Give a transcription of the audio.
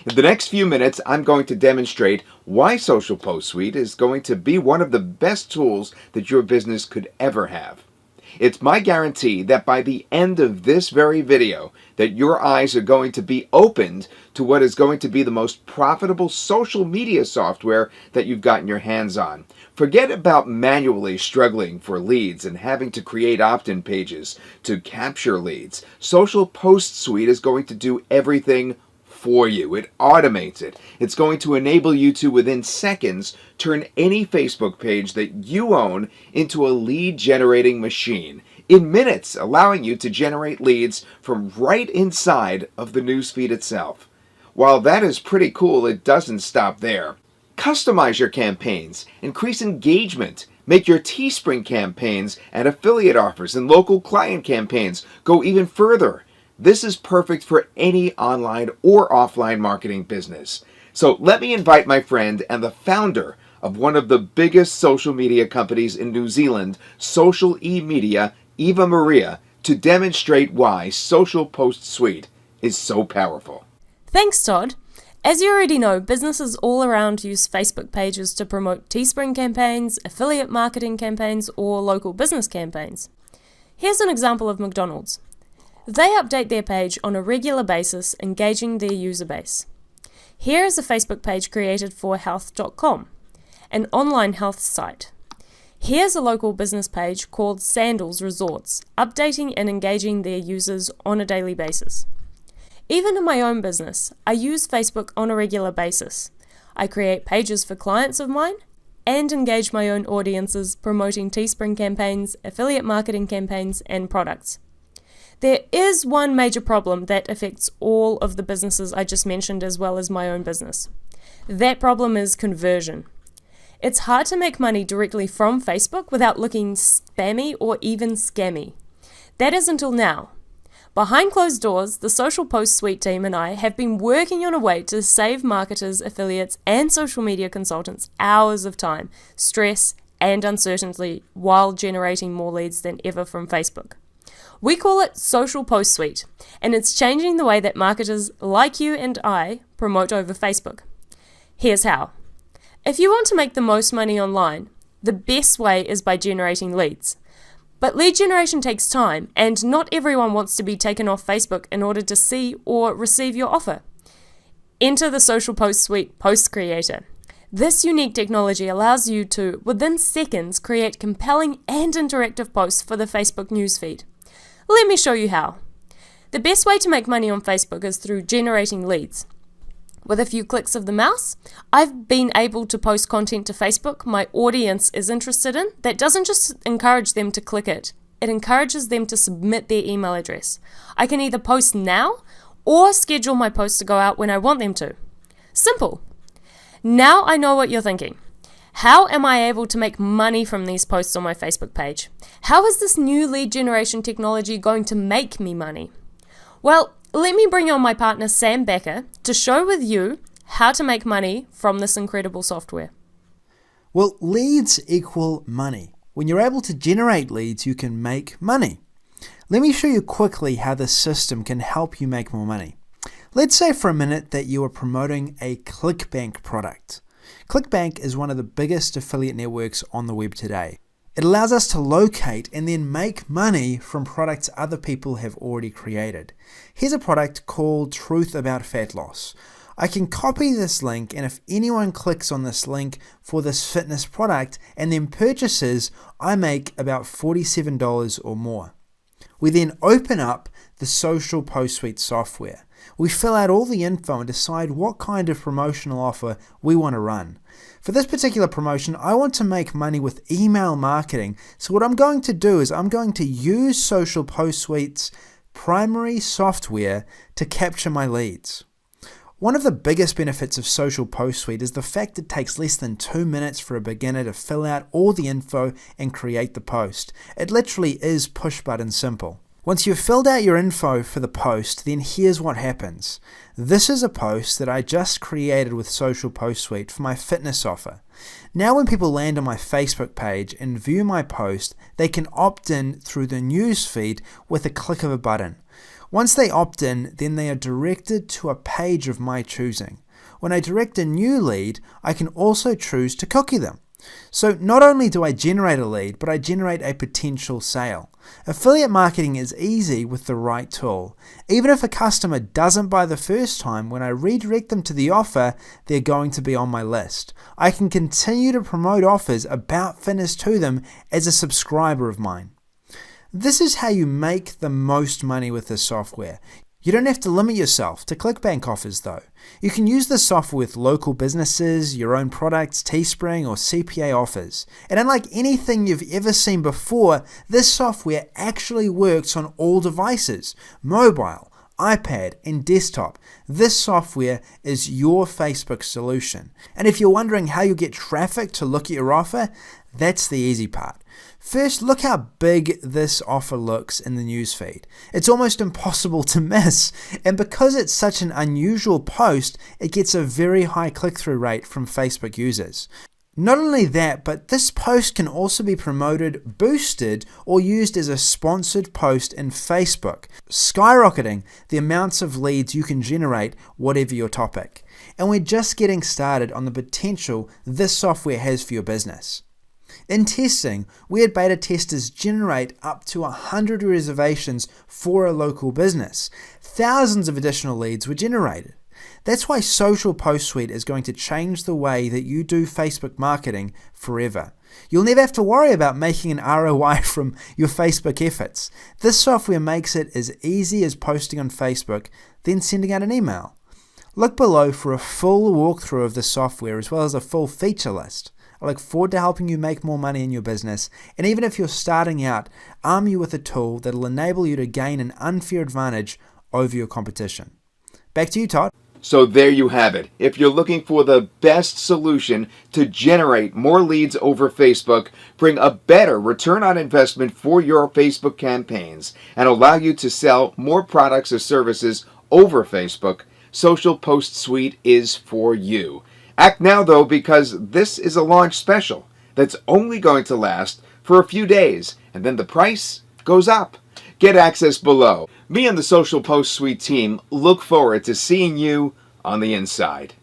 In the next few minutes, I'm going to demonstrate why Social Post Suite is going to be one of the best tools that your business could ever have. It's my guarantee that by the end of this very video, that your eyes are going to be opened to what is going to be the most profitable social media software that you've gotten your hands on. Forget about manually struggling for leads and having to create opt-in pages to capture leads. Social Post Suite is going to do everything for you. It automates it. It's going to enable you to, within seconds, turn any Facebook page that you own into a lead generating machine. In minutes, allowing you to generate leads from right inside of the newsfeed itself. While that is pretty cool, it doesn't stop there. Customize your campaigns, increase engagement, make your Teespring campaigns and affiliate offers and local client campaigns go even further. This is perfect for any online or offline marketing business. So let me invite my friend and the founder of one of the biggest social media companies in New Zealand, Social eMedia, Eva Maria, to demonstrate why Social Post Suite is so powerful. Thanks, Todd. As you already know, businesses all around use Facebook pages to promote Teespring campaigns, affiliate marketing campaigns, or local business campaigns. Here's an example of McDonald's. They update their page on a regular basis, engaging their user base. Here is a Facebook page created for health.com, an online health site. Here's a local business page called Sandals Resorts, updating and engaging their users on a daily basis. Even in my own business, I use Facebook on a regular basis. I create pages for clients of mine and engage my own audiences promoting Teespring campaigns, affiliate marketing campaigns, and products. There is one major problem that affects all of the businesses I just mentioned as well as my own business. That problem is conversion. It's hard to make money directly from Facebook without looking spammy or even scammy. That is until now. Behind closed doors, the Social Post Suite team and I have been working on a way to save marketers, affiliates, and social media consultants hours of time, stress, and uncertainty while generating more leads than ever from Facebook. We call it Social Post Suite, and it's changing the way that marketers like you and I promote over Facebook. Here's how. If you want to make the most money online, the best way is by generating leads. But lead generation takes time, and not everyone wants to be taken off Facebook in order to see or receive your offer. Enter the Social Post Suite Post Creator. This unique technology allows you to, within seconds, create compelling and interactive posts for the Facebook newsfeed. Let me show you how. The best way to make money on Facebook is through generating leads. With a few clicks of the mouse, I've been able to post content to Facebook my audience is interested in that doesn't just encourage them to click it, it encourages them to submit their email address. I can either post now or schedule my posts to go out when I want them to. Simple. Now I know what you're thinking. How am I able to make money from these posts on my Facebook page? How is this new lead generation technology going to make me money? Well, let me bring on my partner Sam Becker to show with you how to make money from this incredible software. Well, leads equal money. When you're able to generate leads, you can make money. Let me show you quickly how this system can help you make more money. Let's say for a minute that you are promoting a ClickBank product. ClickBank is one of the biggest affiliate networks on the web today. It allows us to locate and then make money from products other people have already created. Here's a product called Truth About Fat Loss. I can copy this link, and if anyone clicks on this link for this fitness product and then purchases, I make about $47 or more. We then open up the Social Post Suite software. We fill out all the info and decide what kind of promotional offer we want to run. For this particular promotion, I want to make money with email marketing. So what I'm going to do is I'm going to use Social Post Suite's primary software to capture my leads. One of the biggest benefits of Social Post Suite is the fact it takes less than 2 minutes for a beginner to fill out all the info and create the post. It literally is push button simple. Once you've filled out your info for the post, then here's what happens. This is a post that I just created with Social Post Suite for my fitness offer. Now when people land on my Facebook page and view my post, they can opt in through the news feed with a click of a button. Once they opt in, then they are directed to a page of my choosing. When I direct a new lead, I can also choose to cookie them. So not only do I generate a lead, but I generate a potential sale. Affiliate marketing is easy with the right tool. Even if a customer doesn't buy the first time, when I redirect them to the offer, they're going to be on my list. I can continue to promote offers about fitness to them as a subscriber of mine. This is how you make the most money with this software. You don't have to limit yourself to ClickBank offers though. You can use this software with local businesses, your own products, Teespring or CPA offers. And unlike anything you've ever seen before, this software actually works on all devices, mobile, iPad and desktop. This software is your Facebook solution. And if you're wondering how you get traffic to look at your offer, that's the easy part. First, look how big this offer looks in the newsfeed. It's almost impossible to miss, and because it's such an unusual post, it gets a very high click-through rate from Facebook users. Not only that, but this post can also be promoted, boosted, or used as a sponsored post in Facebook, skyrocketing the amounts of leads you can generate, whatever your topic. And we're just getting started on the potential this software has for your business. In testing, we had beta testers generate up to 100 reservations for a local business. Thousands of additional leads were generated. That's why Social Post Suite is going to change the way that you do Facebook marketing forever. You'll never have to worry about making an ROI from your Facebook efforts. This software makes it as easy as posting on Facebook, then sending out an email. Look below for a full walkthrough of the software as well as a full feature list. I look forward to helping you make more money in your business, and even if you're starting out, arm you with a tool that'll enable you to gain an unfair advantage over your competition. Back to you, Todd. So there you have it. If you're looking for the best solution to generate more leads over Facebook, bring a better return on investment for your Facebook campaigns, and allow you to sell more products or services over Facebook, Social Post Suite is for you. Act now, though, because this is a launch special that's only going to last for a few days, and then the price goes up. Get access below. Me and the Social Post Suite team look forward to seeing you on the inside.